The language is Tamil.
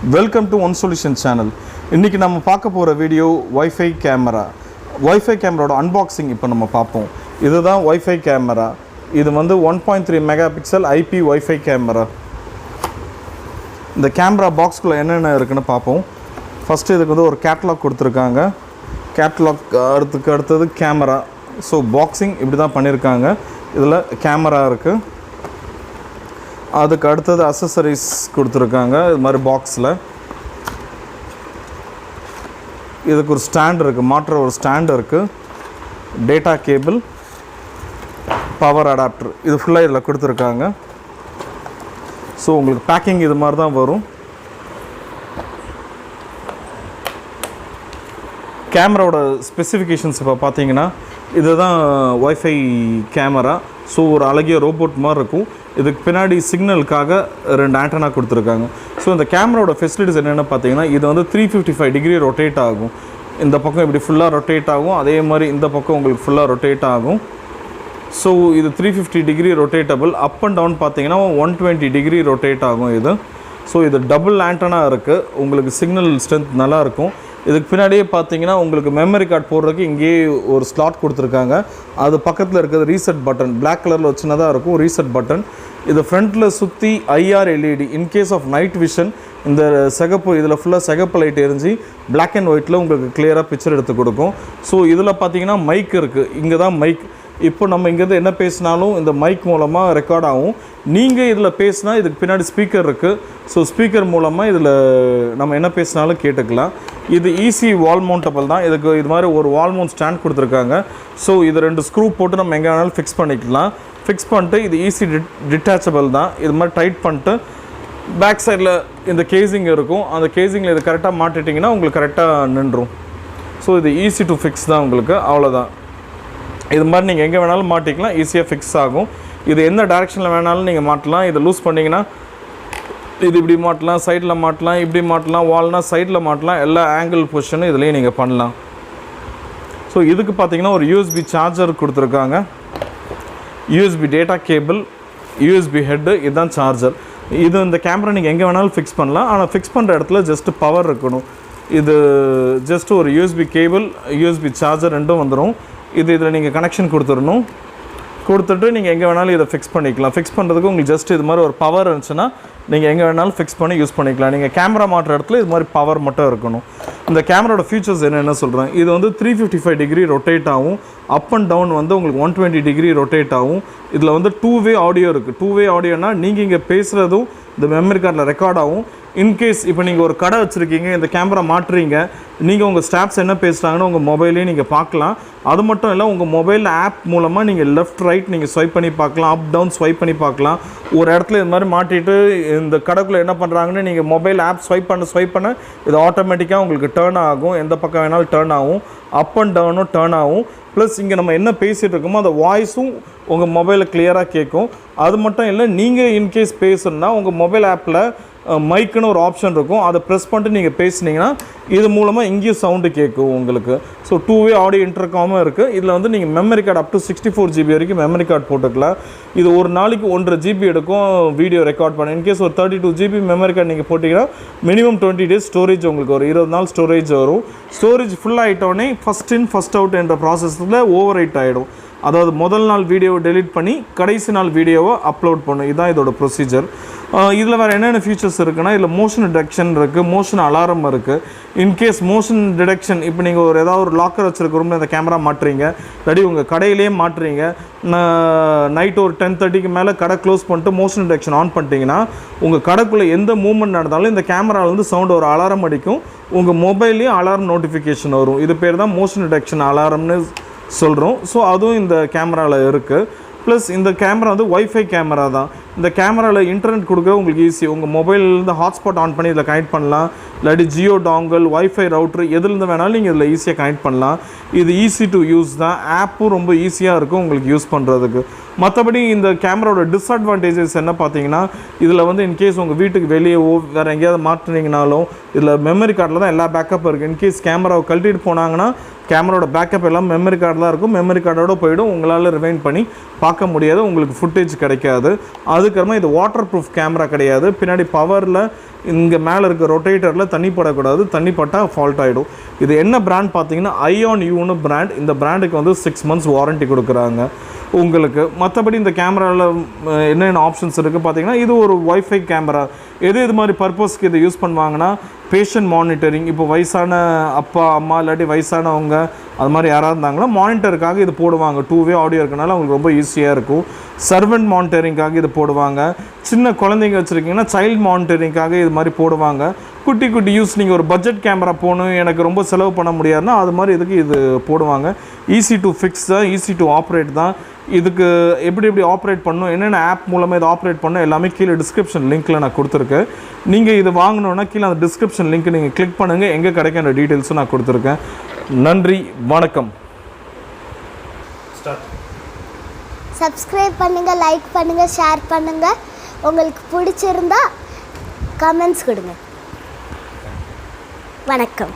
Welcome to One Solution channel. இன்னைக்கு நம்ம பார்க்க போற வீடியோ Wi-Fi கேமரா. Wi-Fi கேமராவோட அன்பாக்சிங் இப்போ நம்ம பார்ப்போம். இதுதான் Wi-Fi கேமரா. இது வந்து 1.3 மெகாபிக்சல் IP Wi-Fi கேமரா. இந்த கேமரா பாக்ஸ்க்குள்ள என்னென்ன இருக்குன்னு பார்ப்போம். ஃபர்ஸ்ட் இதுக்கு வந்து ஒரு கேட்டலாக் கொடுத்திருக்காங்க. கேட்டலாக் அடுத்தது கேமரா. ஸோ பாக்ஸிங் இப்படி தான் பண்ணியிருக்காங்க. இதில் கேமரா இருக்குது. அதுக்கு அடுத்தது அக்சஸரிஸ் கொடுத்துருக்காங்க. இது மாதிரி பாக்ஸில் இதுக்கு ஒரு ஸ்டாண்ட் இருக்குது, மாற்ற ஒரு ஸ்டாண்ட் இருக்குது, டேட்டா கேபிள், பவர் அடாப்டர், இது ஃபுல்லாக இதில் கொடுத்துருக்காங்க. ஸோ உங்களுக்கு பேக்கிங் இது மாதிரி தான் வரும். கேமராவோட ஸ்பெசிஃபிகேஷன்ஸ் இப்போ பார்த்தீங்கன்னா இதுதான் Wi-Fi கேமரா. ஸோ ஒரு அழகிய ரோபோட் மாதிரி இருக்கும். இதுக்கு பின்னாடி சிக்னலுக்காக 2 ஆண்டனா கொடுத்துருக்காங்க. ஸோ இந்த கேமராவோட ஃபெசிலிட்டிஸ் என்னென்னு பார்த்தீங்கன்னா இது வந்து 355 டிகிரி ரொட்டேட் ஆகும். இந்த பக்கம் இப்படி ஃபுல்லாக ரொட்டேட் ஆகும், அதே மாதிரி இந்த பக்கம் உங்களுக்கு ஃபுல்லாக ரொட்டேட் ஆகும். ஸோ இது 350 degree rotatable. Up and down பார்த்தீங்கன்னா 120 டிகிரி ரொட்டேட் ஆகும் இது. ஸோ இது டபுள் ஆண்டனா இருக்குது. உங்களுக்கு சிக்னல் ஸ்ட்ரென்த் நல்லாயிருக்கும். இதுக்கு பின்னாடியே பார்த்தீங்கன்னா உங்களுக்கு மெமரி கார்டு போடுறதுக்கு இங்கேயே ஒரு ஸ்லாட் கொடுத்துருக்காங்க. அது பக்கத்தில் இருக்கிறது ரீசெட் பட்டன், பிளாக் கலரில் சின்னதாக இருக்கும் ரீசெட் பட்டன். இது ஃப்ரண்ட்டில் சுற்றி IR LED in case of night vision இந்த சிகப்பு, இதில் ஃபுல்லாக சிகப்பு லைட் எரிஞ்சு பிளாக் அண்ட் ஒயிட்டில் உங்களுக்கு கிளியராக பிக்சர் எடுத்து கொடுக்கும். ஸோ இதில் பார்த்தீங்கன்னா மைக் இருக்குது. இங்கே தான் மைக். இப்போ நம்ம இங்கேருந்து என்ன பேசினாலும் இந்த மைக் மூலமாக ரெக்கார்ட் ஆகும். நீங்கள் இதில் பேசினா இதுக்கு பின்னாடி ஸ்பீக்கர் இருக்குது. ஸோ ஸ்பீக்கர் மூலமாக இதில் நம்ம என்ன பேசினாலும் கேட்டுக்கலாம். இது ஈஸி வால் மவுண்டபிள் தான். இதுக்கு இது மாதிரி ஒரு வால் மவுண்ட் ஸ்டாண்ட் கொடுத்துருக்காங்க. ஸோ இது 2 ஸ்க்ரூ போட்டு நம்ம எங்கே வேணாலும் ஃபிக்ஸ் பண்ணிக்கலாம். ஃபிக்ஸ் பண்ணிட்டு இது ஈஸி டிட்டாச்சபிள் தான். இது மாதிரி டைட் பண்ணிட்டு பேக் சைடில் இந்த கேசிங் இருக்கும். அந்த கேசிங்கில் இது கரெக்டாக மாட்டிட்டிங்கன்னா உங்களுக்கு கரெக்டாக நின்றும். ஸோ இது ஈஸி டு ஃபிக்ஸ் தான் உங்களுக்கு, அவ்வளோதான். இது மாதிரி நீங்கள் எங்கே வேணாலும் மாட்டிக்கலாம், ஈஸியாக ஃபிக்ஸ் ஆகும். இது எந்த டைரெக்ஷனில் வேணாலும் நீங்கள் மாட்டலாம். இதை லூஸ் பண்ணிங்கன்னா இது இப்படி மாட்டலாம், சைடில் மாட்டலாம், இப்படி மாட்டலாம், வால்னால் சைடில் மாட்டலாம். எல்லா ஆங்கிள் பொசிஷனும் இதுலேயும் நீங்கள் பண்ணலாம். ஸோ இதுக்கு பார்த்தீங்கன்னா ஒரு USB சார்ஜர் கொடுத்துருக்காங்க, USB data cable, USB head, இதுதான் சார்ஜர். இது இந்த கேமரா நீங்கள் எங்கே வேணாலும் ஃபிக்ஸ் பண்ணலாம். ஆனால் ஃபிக்ஸ் பண்ணுற இடத்துல ஜஸ்ட்டு பவர் இருக்கணும். இது ஜஸ்ட் ஒரு USB கேபிள், USB சார்ஜர் ரெண்டும் வந்துடும். இதில் நீங்கள் கனெக்ஷன் கொடுத்துடணும். கொடுத்துட்டு நீங்கள் எங்கே வேணாலும் இதை ஃபிக்ஸ் பண்ணிக்கலாம். ஃபிக்ஸ் பண்ணுறதுக்கு உங்களுக்கு ஜஸ்ட் இது மாதிரி ஒரு பவர் இருந்துச்சுன்னா நீங்கள் எங்கே வேணாலும் ஃபிக்ஸ் பண்ணி யூஸ் பண்ணிக்கலாம். நீங்கள் கேமரா மாட்டுற இடத்துல இது மாதிரி பவர் மட்டும் இருக்கணும். இந்த கேமராவோட ஃபீச்சர்ஸ் என்ன சொல்கிறேன், இது வந்து 355 டிகிரி ரொட்டேட் ஆகும். அப் அண்ட் டவுன் வந்து உங்களுக்கு 120 டிகிரி ரொட்டேட் ஆகும். இதில் வந்து 2-வே ஆடியோ இருக்குது. 2-வே ஆடியோனா நீங்கள் இங்கே பேசுகிறதும் இந்த மெமரி கார்டில் ரெக்கார்ட் ஆகும். இன்கேஸ் இப்போ நீங்கள் ஒரு கடை வச்சுருக்கீங்க, இந்த கேமரா மாட்டுறீங்க, நீங்கள் உங்கள் ஸ்டாஃப்ஸ் என்ன பேசுகிறாங்கன்னு உங்கள் மொபைலே நீங்கள் பார்க்கலாம். அது மட்டும் இல்லை, உங்கள் மொபைல் ஆப் மூலமாக நீங்கள் லெஃப்ட் ரைட் நீங்கள் ஸ்வைப் பண்ணி பார்க்கலாம், அப் டவுன் ஸ்வைப் பண்ணி பார்க்கலாம். ஒரு இடத்துல இது மாதிரி மாட்டிட்டு இந்த கடைக்குள்ளே என்ன பண்ணுறாங்கன்னு நீங்கள் மொபைல் ஆப் ஸ்வைப் பண்ண இது ஆட்டோமேட்டிக்காக உங்களுக்கு டேர்ன் ஆகும். எந்த பக்கம் வேணாலும் டேர்ன் ஆகும், அப் அண்ட் டவுனும் டேர்ன் ஆகும். ப்ளஸ் இங்கே நம்ம என்ன பேசிகிட்டு இருக்கோமோ அந்த வாய்ஸும் உங்கள் மொபைலில் கிளியராக கேட்கும். அது மட்டும் இல்லை, நீங்கள் இன்கேஸ் பேசணுன்னா உங்கள் மொபைல் ஆப்பில் மைக்குன்னு ஒரு ஆப்ஷன் இருக்கும். அதை ப்ரெஸ் பண்ணிட்டு நீங்கள் பேசுனீங்கன்னா இது மூலமாக இங்கேயும் சவுண்டு கேட்கும் உங்களுக்கு. ஸோ 2-வே ஆடியோ இன்டர்காமும் இருக்குது. இதில் வந்து நீங்கள் memory card up to 64 GB வரைக்கும் மெமரி கார்டு போட்டுக்கலாம். இது ஒரு நாளைக்கு 1.5 GB எடுக்கும் வீடியோ ரெக்கார்ட் பண்ண. இன்கேஸ் ஒரு 32 GB மெமரி கார்டு நீங்கள் போட்டிங்கன்னா மினிமம் 20 days ஸ்டோரேஜ் உங்களுக்கு ஒரு 20 நாள் ஸ்டோரேஜ் வரும். ஸ்டோரேஜ் ஃபுல் ஆகிட்டோடனே ஃபஸ்ட் இன் ஃபஸ்ட் அவுட் என்ற ப்ராசஸில் ஓவர் ரைட் ஆகிடும். அதாவது முதல் நாள் வீடியோவை டெலிட் பண்ணி கடைசி நாள் வீடியோவை அப்லோட் பண்ணும். இதுதான் இதோட ப்ரொசீஜர். இதில் வேறு என்னென்ன ஃபீச்சர்ஸ் இருக்குன்னா, இதில் மோஷன் டிடெக்ஷன் இருக்குது, மோஷன் அலாரம் இருக்குது. இன்கேஸ் மோஷன் டிடெக்ஷன் இப்போ நீங்கள் ஒரு ஏதாவது ஒரு லாக்கர் வச்சுருக்க ரூமில் இந்த கேமரா மாட்டுறீங்க, இல்லாட்டி உங்கள் கடையிலே மாட்டுறீங்க, நைட்டு ஒரு 10:30க்கு மேலே கடை க்ளோஸ் பண்ணிட்டு மோஷன் டிடெக்ஷன் ஆன் பண்ணிட்டீங்கன்னா உங்கள் கடைக்குள்ளே எந்த மூவ்மெண்ட் நடந்தாலும் இந்த கேமராவிலேருந்து சவுண்டு ஒரு அலாரம் அடிக்கும். உங்கள் மொபைல்லேயும் அலாரம் நோட்டிஃபிகேஷன் வரும். இது பேர் தான் மோஷன் டிடெக்ஷன் அலாரம்னு சொல்கிறோம். ஸோ அதுவும் இந்த கேமராவில் இருக்குது. ப்ளஸ் இந்த கேமரா வந்து Wi-Fi கேமரா தான். இந்த கேமராவில் இன்டர்நெட் கொடுக்க உங்களுக்கு ஈஸி. உங்கள் மொபைல்லேருந்து ஹாட்ஸ்பாட் ஆன் பண்ணி இதில் கனெக்ட் பண்ணலாம். இல்லாட்டி ஜியோ டாங்கல், Wi-Fi ரவுட்ரு எதுலேருந்து வேணாலும் நீங்கள் இதில் ஈஸியாக கனெக்ட் பண்ணலாம். இது ஈஸி டு யூஸ் தான். ஆப்பும் ரொம்ப ஈஸியாக இருக்கும் உங்களுக்கு யூஸ் பண்ணுறதுக்கு. மற்றபடி இந்த கேமராவோட டிஸ்அட்வான்டேஜஸ் என்ன பார்த்தீங்கன்னா, இதில் வந்து இன்கேஸ் உங்கள் வீட்டுக்கு வெளியே வேறு எங்கேயாவது மாற்றினீங்கனாலும் இதில் மெமரி கார்டில் தான் எல்லா பேக்கப்பும் இருக்குது. இன்கேஸ் கேமராவை கழட்டிட்டு போனாங்கன்னா கேமராவோட பேக்கப் எல்லாம் மெமரி கார்டு தான் இருக்கும். மெமரி கார்டோடு போய்டும். உங்களால் ரிவைண்ட் பண்ணி பார்க்க முடியாது, உங்களுக்கு ஃபுட்டேஜ் கிடைக்காது. அதுக்கப்புறமா இது வாட்டர் ப்ரூஃப் கேமரா கிடையாது. பின்னாடி பவரில் இங்கே மேலே இருக்க ரொட்டேட்டரில் தண்ணி படக்கூடாது, தண்ணி பட்டால் ஃபால்ட் ஆகிடும். இது என்ன பிராண்ட் பார்த்தீங்கன்னா ஐயான் யூன்னு பிராண்ட். இந்த பிராண்டுக்கு வந்து 6 months வாரண்ட்டி கொடுக்குறாங்க உங்களுக்கு. மற்றபடி இந்த கேமராவில் என்னென்ன ஆப்ஷன்ஸ் இருக்குது பார்த்தீங்கன்னா, இது ஒரு வைஃபை கேமரா. இது மாதிரி பர்பஸ்க்கு இதை யூஸ் பண்ணுவாங்கன்னா, பேஷண்ட் மானிட்டரிங், இப்போ வயசான அப்பா அம்மா இல்லாட்டி வயசானவங்க அது மாதிரி யாராவது இருந்தாங்கன்னா மானிட்டருக்காக இது போடுவாங்க. 2-way ஆடியோ இருக்கனால அவங்களுக்கு ரொம்ப ஈஸியாக இருக்கும். சர்வெண்ட் மானிட்டரிங்காக இது போடுவாங்க. சின்ன குழந்தைங்க வச்சுருக்கீங்கன்னா சைல்டு மானிட்டரிங்காக இது மாதிரி போடுவாங்க. குட்டி குட்டி யூஸ், நீங்கள் ஒரு பட்ஜெட் கேமரா போகணும், எனக்கு ரொம்ப செலவு பண்ண முடியாதுன்னா அது மாதிரி இதுக்கு இது போடுவாங்க. ஈஸி டு ஃபிக்ஸ் தான், ஈஸி டு ஆப்ரேட் தான். இதுக்கு எப்படி ஆப்ரேட் பண்ணணும், என்னென்ன ஆப் மூலமாக இதை ஆப்ரேட் பண்ணணும் எல்லாமே கீழே டிஸ்கிரிப்ஷன் லிங்க்கில் நான் கொடுத்துருக்கேன். நீங்கள் இது வாங்கணுன்னா கீழே அந்த டிஸ்கிரிப்ஷன் லிங்க் நீங்கள் கிளிக் பண்ணுங்கள், எங்கே கிடைக்கும் அந்த டீட்டெயில்ஸும் நான் கொடுத்துருக்கேன். நன்றி, வணக்கம். சப்ஸ்கிரைப் பண்ணுங்கள், லைக் பண்ணுங்கள், ஷேர் பண்ணுங்கள். உங்களுக்கு பிடிச்சிருந்தா கமெண்ட்ஸ் கொடுங்க. வணக்கம்.